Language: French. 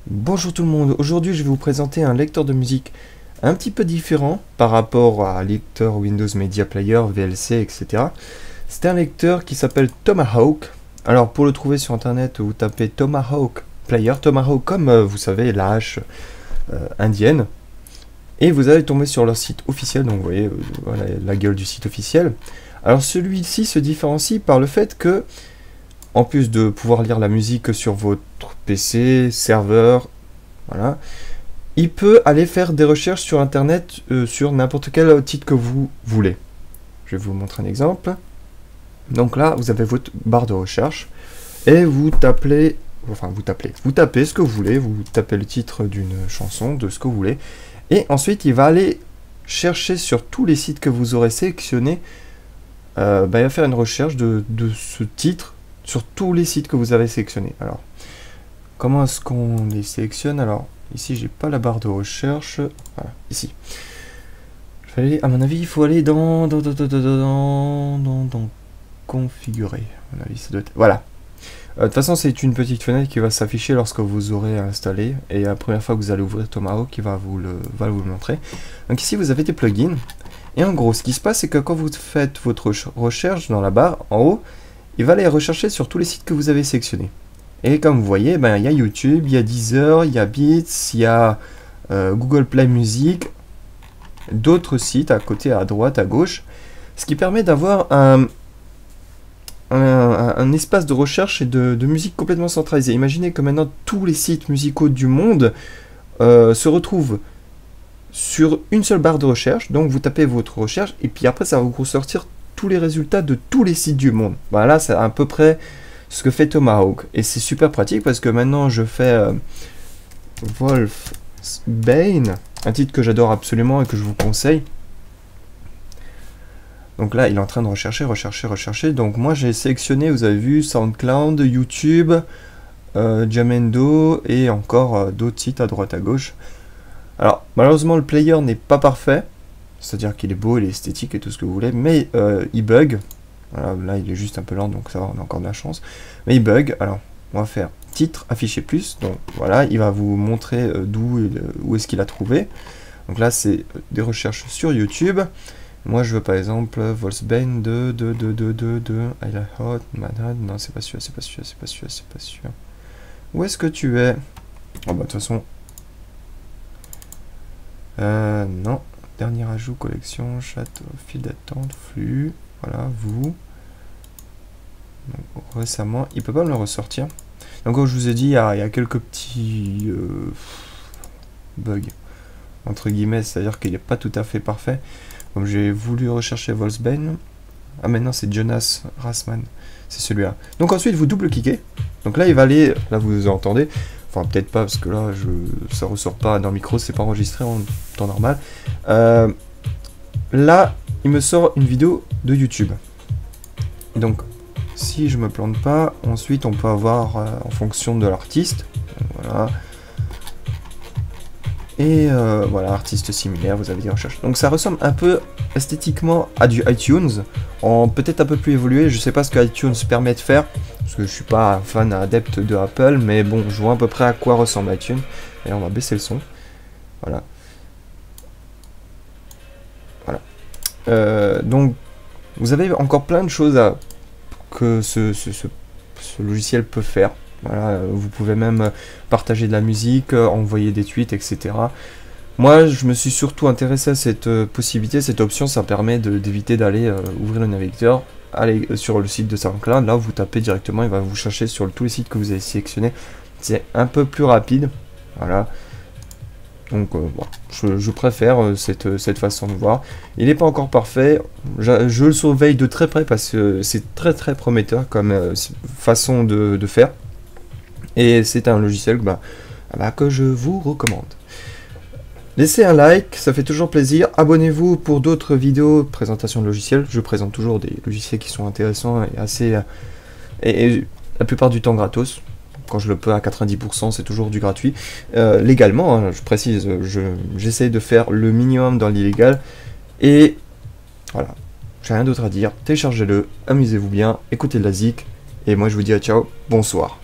Bonjour tout le monde, aujourd'hui je vais vous présenter un lecteur de musique un petit peu différent par rapport à lecteur Windows Media Player, VLC, etc. C'est un lecteur qui s'appelle Tomahawk. Alors pour le trouver sur internet, vous tapez Tomahawk Player, Tomahawk comme vous savez la hache indienne. Et vous allez tomber sur leur site officiel, donc vous voyez voilà, la gueule du site officiel. Alors celui-ci se différencie par le fait que, en plus de pouvoir lire la musique sur votre PC, serveur, voilà, il peut aller faire des recherches sur internet sur n'importe quel titre que vous voulez. Je vais vous montrer un exemple. Donc là, vous avez votre barre de recherche et vous tapez ce que vous voulez, vous tapez le titre d'une chanson, de ce que vous voulez, et ensuite il va aller chercher sur tous les sites que vous aurez sélectionnés, il va faire une recherche de ce titre sur tous les sites que vous avez sélectionnés. Alors, comment est-ce qu'on les sélectionne? Alors, ici, j'ai pas la barre de recherche. Voilà, ici. À mon avis, il faut aller dans configurer. À mon avis, ça doit être... Voilà. De toute façon, c'est une petite fenêtre qui va s'afficher lorsque vous aurez installé. Et la première fois que vous allez ouvrir Tomahawk, il va vous le montrer. Donc ici, vous avez des plugins. Et en gros, ce qui se passe, c'est que quand vous faites votre recherche dans la barre, en haut, il va aller rechercher sur tous les sites que vous avez sélectionnés. Et comme vous voyez, il y a YouTube, il y a Deezer, il y a Beats, il y a Google Play Music, d'autres sites à côté, à droite, à gauche, ce qui permet d'avoir un espace de recherche et de musique complètement centralisé. Imaginez que maintenant tous les sites musicaux du monde se retrouvent sur une seule barre de recherche, donc vous tapez votre recherche, et puis après ça va vous ressortir tous les résultats de tous les sites du monde. Voilà, c'est à peu près ce que fait Tomahawk. Et c'est super pratique parce que maintenant je fais Wolfsbane, un titre que j'adore absolument et que je vous conseille. Donc là, il est en train de rechercher. Donc moi j'ai sélectionné, vous avez vu, SoundCloud, YouTube, Jamendo et encore d'autres sites à droite à gauche. Alors malheureusement le player n'est pas parfait. C'est-à-dire qu'il est beau, il est esthétique et tout ce que vous voulez, mais il bug. Voilà, là, il est juste un peu lent, donc ça va, on a encore de la chance. Mais il bug. Alors, on va faire titre, afficher plus. Donc voilà, il va vous montrer où est-ce qu'il a trouvé. Donc là, c'est des recherches sur YouTube. Moi, je veux par exemple Wolfsbane de I Hot, Manhattan. Non, c'est pas sûr. Où est-ce que tu es? Oh, bah, de toute façon. Non. Dernier ajout, collection, château, file d'attente, flux, voilà, vous. Donc, récemment, il peut pas me le ressortir. Donc comme je vous ai dit, il y a quelques petits bugs, entre guillemets, c'est-à-dire qu'il n'est pas tout à fait parfait. Comme j'ai voulu rechercher Wolfsbane, ah maintenant c'est Jonas Rasman, c'est celui-là. Donc ensuite vous double-cliquez, donc là il va aller, là vous entendez, enfin peut-être pas parce que là ça ressort pas dans le micro, c'est pas enregistré en temps normal. Là il me sort une vidéo de YouTube. Et donc si je me plante pas, ensuite on peut avoir en fonction de l'artiste, voilà. Et voilà, artiste similaire, vous avez des recherches. Donc ça ressemble un peu esthétiquement à du iTunes, en peut-être un peu plus évolué. Je sais pas ce que iTunes permet de faire, parce que je suis pas un fan adepte de Apple, mais bon, je vois à peu près à quoi ressemble iTunes. Et on va baisser le son. Voilà. Voilà. Donc, vous avez encore plein de choses que ce logiciel peut faire. Voilà, vous pouvez même partager de la musique, envoyer des tweets, etc. Moi, je me suis surtout intéressé à cette possibilité, cette option. Ça permet d'éviter d'aller ouvrir le navigateur, aller sur le site de SoundCloud. Là, vous tapez directement, il va vous chercher sur tous les sites que vous avez sélectionnés. C'est un peu plus rapide. Voilà. Donc, bon, je préfère cette façon de voir. Il n'est pas encore parfait. Je le surveille de très près parce que c'est très prometteur comme façon de faire. Et c'est un logiciel que je vous recommande. Laissez un like, ça fait toujours plaisir. Abonnez-vous pour d'autres vidéos de présentation de logiciels. Je présente toujours des logiciels qui sont intéressants et assez... et la plupart du temps gratos. Quand je le peux à 90%, c'est toujours du gratuit. Légalement, hein, je précise, j'essaie de faire le minimum dans l'illégal. Et voilà, j'ai rien d'autre à dire. Téléchargez-le, amusez-vous bien, écoutez de la zik. Et moi je vous dis à ciao, bonsoir.